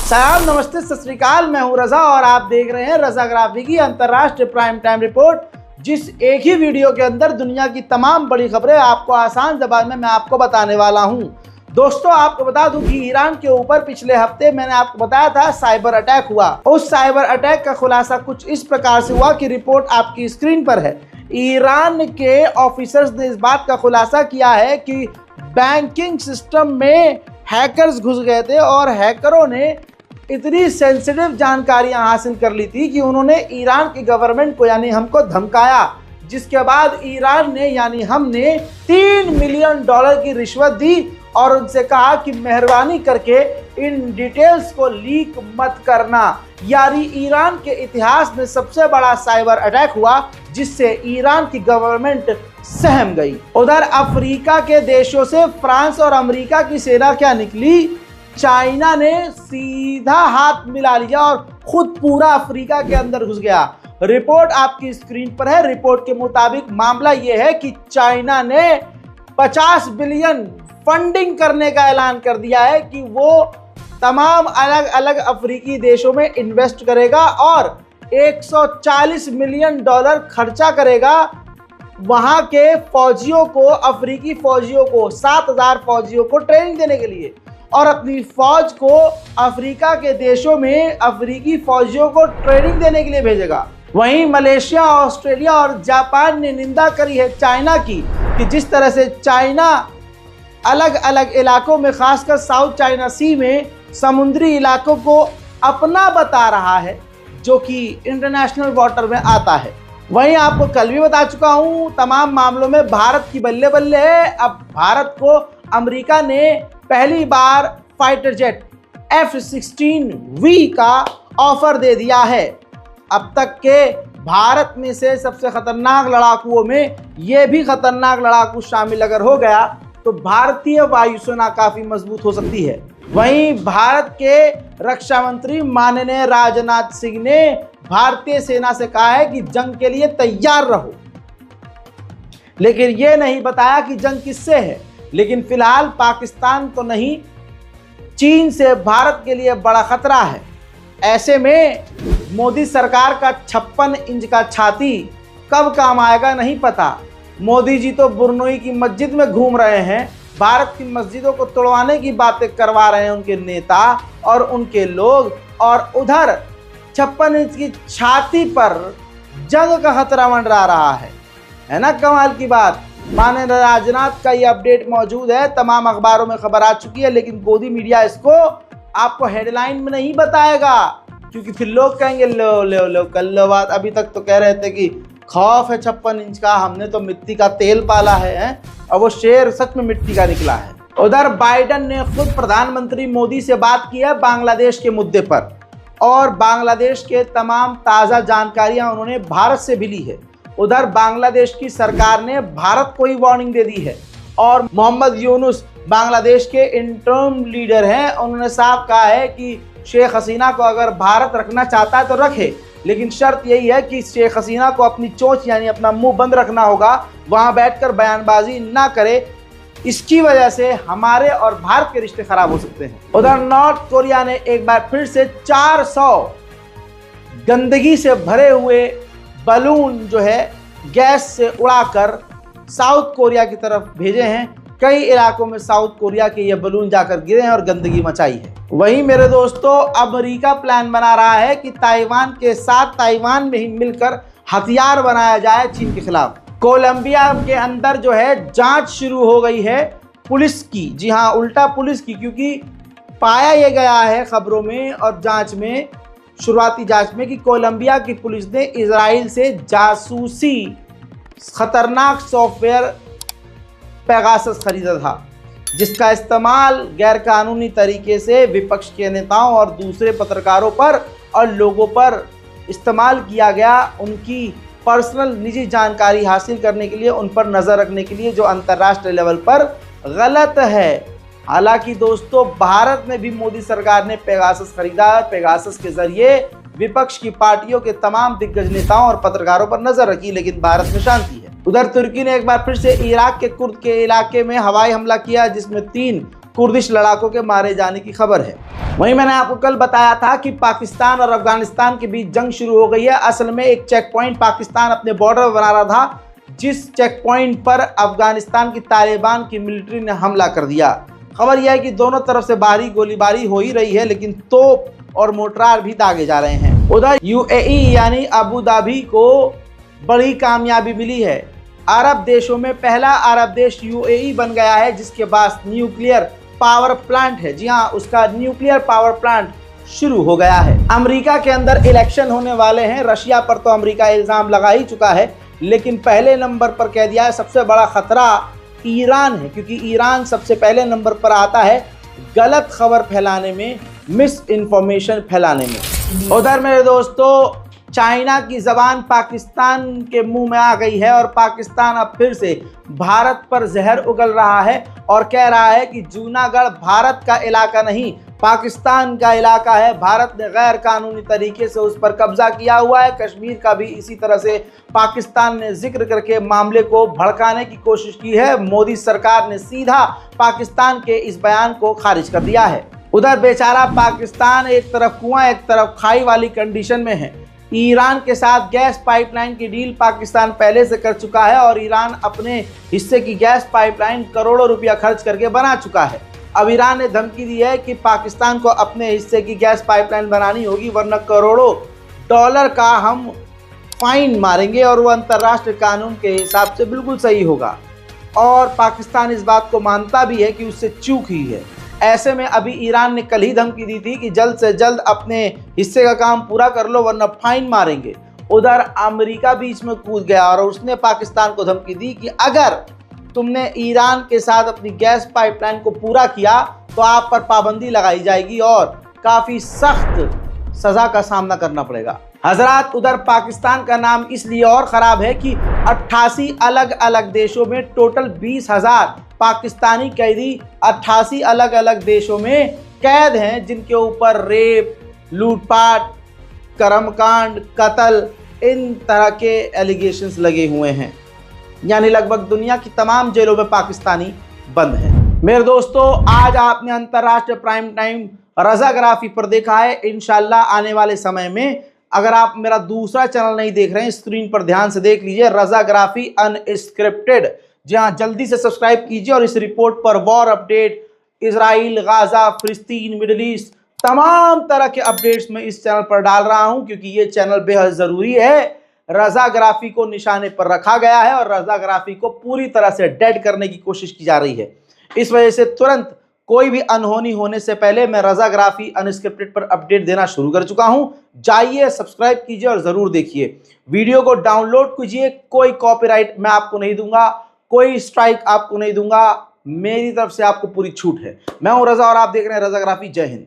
सलाम, नमस्ते, सत श्री अकाल। मैं हूं रजा और आप देख रहे हैं रजाग्राफी की अंतर्राष्ट्रीय प्राइम टाइम रिपोर्ट, जिस एक ही वीडियो के अंदर दुनिया की तमाम बड़ी खबरें आपको आसान ज़बान में मैं आपको बताने वाला हूं। दोस्तों, आपको बता दूं कि ईरान के ऊपर पिछले हफ्ते मैंने आपको बताया था साइबर अटैक हुआ। उस साइबर अटैक का खुलासा कुछ इस प्रकार से हुआ कि रिपोर्ट आपकी स्क्रीन पर है। ईरान के ऑफिसर्स ने इस बात का खुलासा किया है कि बैंकिंग सिस्टम में हैकर्स घुस गए थे और हैकरों ने इतनी सेंसिटिव जानकारियां हासिल कर ली थी कि उन्होंने ईरान की गवर्नमेंट को यानी हमको धमकाया, जिसके बाद ईरान ने यानी हमने $3 मिलियन की रिश्वत दी और उनसे कहा कि मेहरबानी करके इन डिटेल्स को लीक मत करना। यानी ईरान के इतिहास में सबसे बड़ा साइबर अटैक हुआ जिससे ईरान की गवर्नमेंट सहम गई। उधर अफ्रीका के देशों से फ्रांस और अमेरिका की सेना क्या निकली, चाइना ने सीधा हाथ मिला लिया और खुद पूरा अफ्रीका के अंदर घुस गया। रिपोर्ट आपकी स्क्रीन पर है। रिपोर्ट के मुताबिक मामला यह है कि चाइना ने 50 बिलियन फंडिंग करने का ऐलान कर दिया है कि वो तमाम अलग अलग अफ्रीकी देशों में इन्वेस्ट करेगा और $140 मिलियन खर्चा करेगा वहां के फौजियों को, अफ्रीकी फौजियों को, 7,000 फौजियों को ट्रेनिंग देने के लिए और अपनी फौज को अफ्रीका के देशों में अफ्रीकी फौजियों को ट्रेनिंग देने के लिए भेजेगा। वहीं मलेशिया, ऑस्ट्रेलिया और जापान ने निंदा करी है चाइना की कि जिस तरह से चाइना अलग अलग इलाकों में, खासकर साउथ चाइना सी में समुद्री इलाकों को अपना बता रहा है जो कि इंटरनेशनल वाटर में आता है। वहीं आपको कल भी बता चुका हूं, तमाम मामलों में भारत की बल्ले बल्ले है। अब भारत को अमेरिका ने पहली बार फाइटर जेट F-16V का ऑफर दे दिया है। अब तक के भारत में से सबसे खतरनाक लड़ाकुओं में यह भी खतरनाक लड़ाकू शामिल अगर हो गया तो भारतीय वायुसेना काफी मजबूत हो सकती है। वहीं भारत के रक्षा मंत्री माननीय राजनाथ सिंह ने भारतीय सेना से कहा है कि जंग के लिए तैयार रहो, लेकिन यह नहीं बताया कि जंग किससे है। लेकिन फिलहाल पाकिस्तान तो नहीं, चीन से भारत के लिए बड़ा खतरा है। ऐसे में मोदी सरकार का 56 इंच का छाती कब काम आएगा नहीं पता। मोदी जी तो बुरनोई की मस्जिद में घूम रहे हैं, भारत की मस्जिदों को तोड़वाने की बातें करवा रहे हैं उनके नेता और उनके लोग, और उधर 56 इंच की छाती पर जंग का खतरा मंडरा रहा है ना। कमाल की बात। माननीय राजनाथ का ये अपडेट मौजूद है, तमाम अखबारों में खबर आ चुकी है, लेकिन गोदी मीडिया इसको आपको हेडलाइन में नहीं बताएगा क्योंकि फिर लोग कहेंगे लो लो लो कर लो बात। अभी तक तो कह रहे थे कि खौफ है 56 इंच का, हमने तो मिट्टी का तेल पाला है और वो शेर सच में मिट्टी का निकला है। उधर बाइडन ने खुद प्रधानमंत्री मोदी से बात की है बांग्लादेश के मुद्दे पर और बांग्लादेश के तमाम ताज़ा जानकारियां उन्होंने भारत से भी ली है। उधर बांग्लादेश की सरकार ने भारत को ही वार्निंग दे दी है और मोहम्मद यूनुस बांग्लादेश के इंटर्म लीडर हैं, उन्होंने साफ कहा है कि शेख हसीना को अगर भारत रखना चाहता है तो रखे, लेकिन शर्त यही है कि शेख हसीना को अपनी चोंच यानी अपना मुंह बंद रखना होगा, वहां बैठकर बयानबाजी ना करे। इसकी वजह से हमारे और भारत के रिश्ते खराब हो सकते हैं। उधर नॉर्थ कोरिया ने एक बार फिर से 400 गंदगी से भरे हुए बलून जो है गैस से उड़ाकर साउथ कोरिया की तरफ भेजे हैं। कई इलाकों में साउथ कोरिया के ये बलून जाकर गिरे हैं और गंदगी मचाई है। वहीं मेरे दोस्तों, अमेरिका प्लान बना रहा है कि ताइवान के साथ ताइवान में ही मिलकर हथियार बनाया जाए चीन के खिलाफ। कोलंबिया के अंदर जो है जांच शुरू हो गई है पुलिस की, जी हाँ, उल्टा पुलिस की, क्योंकि पाया यह गया है खबरों में और जांच में, शुरुआती जांच में, कि कोलंबिया की पुलिस ने इजराइल से जासूसी खतरनाक सॉफ्टवेयर पेगासस खरीदा था, जिसका इस्तेमाल गैरकानूनी तरीके से विपक्ष के नेताओं और दूसरे पत्रकारों पर और लोगों पर इस्तेमाल किया गया, उनकी पर्सनल निजी जानकारी हासिल करने के लिए, उन पर नज़र रखने के लिए, जो अंतर्राष्ट्रीय लेवल पर गलत है। हालांकि दोस्तों, भारत में भी मोदी सरकार ने पेगासस खरीदा है। पेगासस के जरिए विपक्ष की पार्टियों के तमाम दिग्गज नेताओं और पत्रकारों पर नजर रखी, लेकिन भारत में शांति है। उधर तुर्की ने एक बार फिर से इराक के कुर्द के इलाके में हवाई हमला किया, जिसमें 3 कुर्दिश लड़ाकों के मारे जाने की खबर है। वहीं मैंने आपको कल बताया था कि पाकिस्तान और अफगानिस्तान के बीच जंग शुरू हो गई है। असल में एक चेक पॉइंट पाकिस्तान अपने बॉर्डर बना रहा था, जिस चेक पॉइंट पर अफगानिस्तान की तालिबान की मिलिट्री ने हमला कर दिया। खबर यह है कि दोनों तरफ से भारी गोलीबारी हो ही रही है, लेकिन तोप और मोर्टार भी दागे जा रहे हैं। उधर यूएई यानी अबू धाबी को बड़ी कामयाबी मिली है। अरब देशों में पहला अरब देश यूएई बन गया है जिसके पास न्यूक्लियर पावर प्लांट है। जी हाँ, उसका न्यूक्लियर पावर प्लांट शुरू हो गया है। अमेरिका के अंदर इलेक्शन होने वाले हैं। रशिया पर तो अमेरिका इल्जाम लगा ही चुका है, लेकिन पहले नंबर पर कह दिया है सबसे बड़ा खतरा ईरान है, क्योंकि ईरान सबसे पहले नंबर पर आता है गलत खबर फैलाने में, मिस इन्फॉर्मेशन फैलाने में। उधर मेरे दोस्तों, चाइना की जबान पाकिस्तान के मुंह में आ गई है और पाकिस्तान अब फिर से भारत पर जहर उगल रहा है और कह रहा है कि जूनागढ़ भारत का इलाका नहीं, पाकिस्तान का इलाका है। भारत ने गैर कानूनी तरीके से उस पर कब्जा किया हुआ है। कश्मीर का भी इसी तरह से पाकिस्तान ने जिक्र करके मामले को भड़काने की कोशिश की है। मोदी सरकार ने सीधा पाकिस्तान के इस बयान को खारिज कर दिया है। उधर बेचारा पाकिस्तान एक तरफ कुआं एक तरफ खाई वाली कंडीशन में है। ईरान के साथ गैस पाइपलाइन की डील पाकिस्तान पहले से कर चुका है और ईरान अपने हिस्से की गैस पाइपलाइन करोड़ों रुपया खर्च करके बना चुका है। अब ईरान ने धमकी दी है कि पाकिस्तान को अपने हिस्से की गैस पाइपलाइन बनानी होगी, वरना करोड़ों डॉलर का हम फाइन मारेंगे और वो अंतर्राष्ट्रीय कानून के हिसाब से बिल्कुल सही होगा। और पाकिस्तान इस बात को मानता भी है कि उससे चूक ही है। ऐसे में अभी ईरान ने कल ही धमकी दी थी कि जल्द से जल्द अपने हिस्से का काम पूरा कर लो वरना फाइन मारेंगे। उधर अमेरिका बीच में कूद गया और उसने पाकिस्तान को धमकी दी कि अगर तुमने ईरान के साथ अपनी गैस पाइपलाइन को पूरा किया तो आप पर पाबंदी लगाई जाएगी और काफ़ी सख्त सज़ा का सामना करना पड़ेगा। हजरात, उधर पाकिस्तान का नाम इसलिए और ख़राब है कि 88 अलग अलग देशों में टोटल 20,000 पाकिस्तानी कैदी 88 अलग अलग देशों में कैद हैं, जिनके ऊपर रेप, लूटपाट, कर्मकांड, कत्ल, इन तरह के एलिगेशंस लगे हुए हैं। यानी लगभग दुनिया की तमाम जेलों में पाकिस्तानी बंद हैं। मेरे दोस्तों, आज आपने अंतर्राष्ट्रीय प्राइम टाइम रज़ाग्राफी पर देखा है। इंशाल्लाह आने वाले समय में अगर आप मेरा दूसरा चैनल नहीं देख रहे हैं, स्क्रीन पर ध्यान से देख लीजिए, रज़ाग्राफी अनस्क्रिप्टेड। जी हाँ, जल्दी से सब्सक्राइब कीजिए और इस रिपोर्ट पर वॉर अपडेट, इजराइल, गाजा, फिलिस्तीन, मिडिल ईस्ट, तमाम तरह के अपडेट्स मैं इस चैनल पर डाल रहा हूं, क्योंकि ये चैनल बेहद ज़रूरी है। रज़ाग्राफी को निशाने पर रखा गया है और रज़ाग्राफी को पूरी तरह से डेड करने की कोशिश की जा रही है। इस वजह से तुरंत कोई भी अनहोनी होने से पहले मैं रज़ाग्राफी अनस्क्रिप्टेड पर अपडेट देना शुरू कर चुका हूं। जाइए, सब्सक्राइब कीजिए और ज़रूर देखिए। वीडियो को डाउनलोड कीजिए। कोई कॉपीराइट मैं आपको नहीं दूंगा, कोई स्ट्राइक आपको नहीं दूंगा, मेरी तरफ से आपको पूरी छूट है। मैं हूं रज़ा और आप देख रहे हैं रज़ाग्राफी। जय हिंद।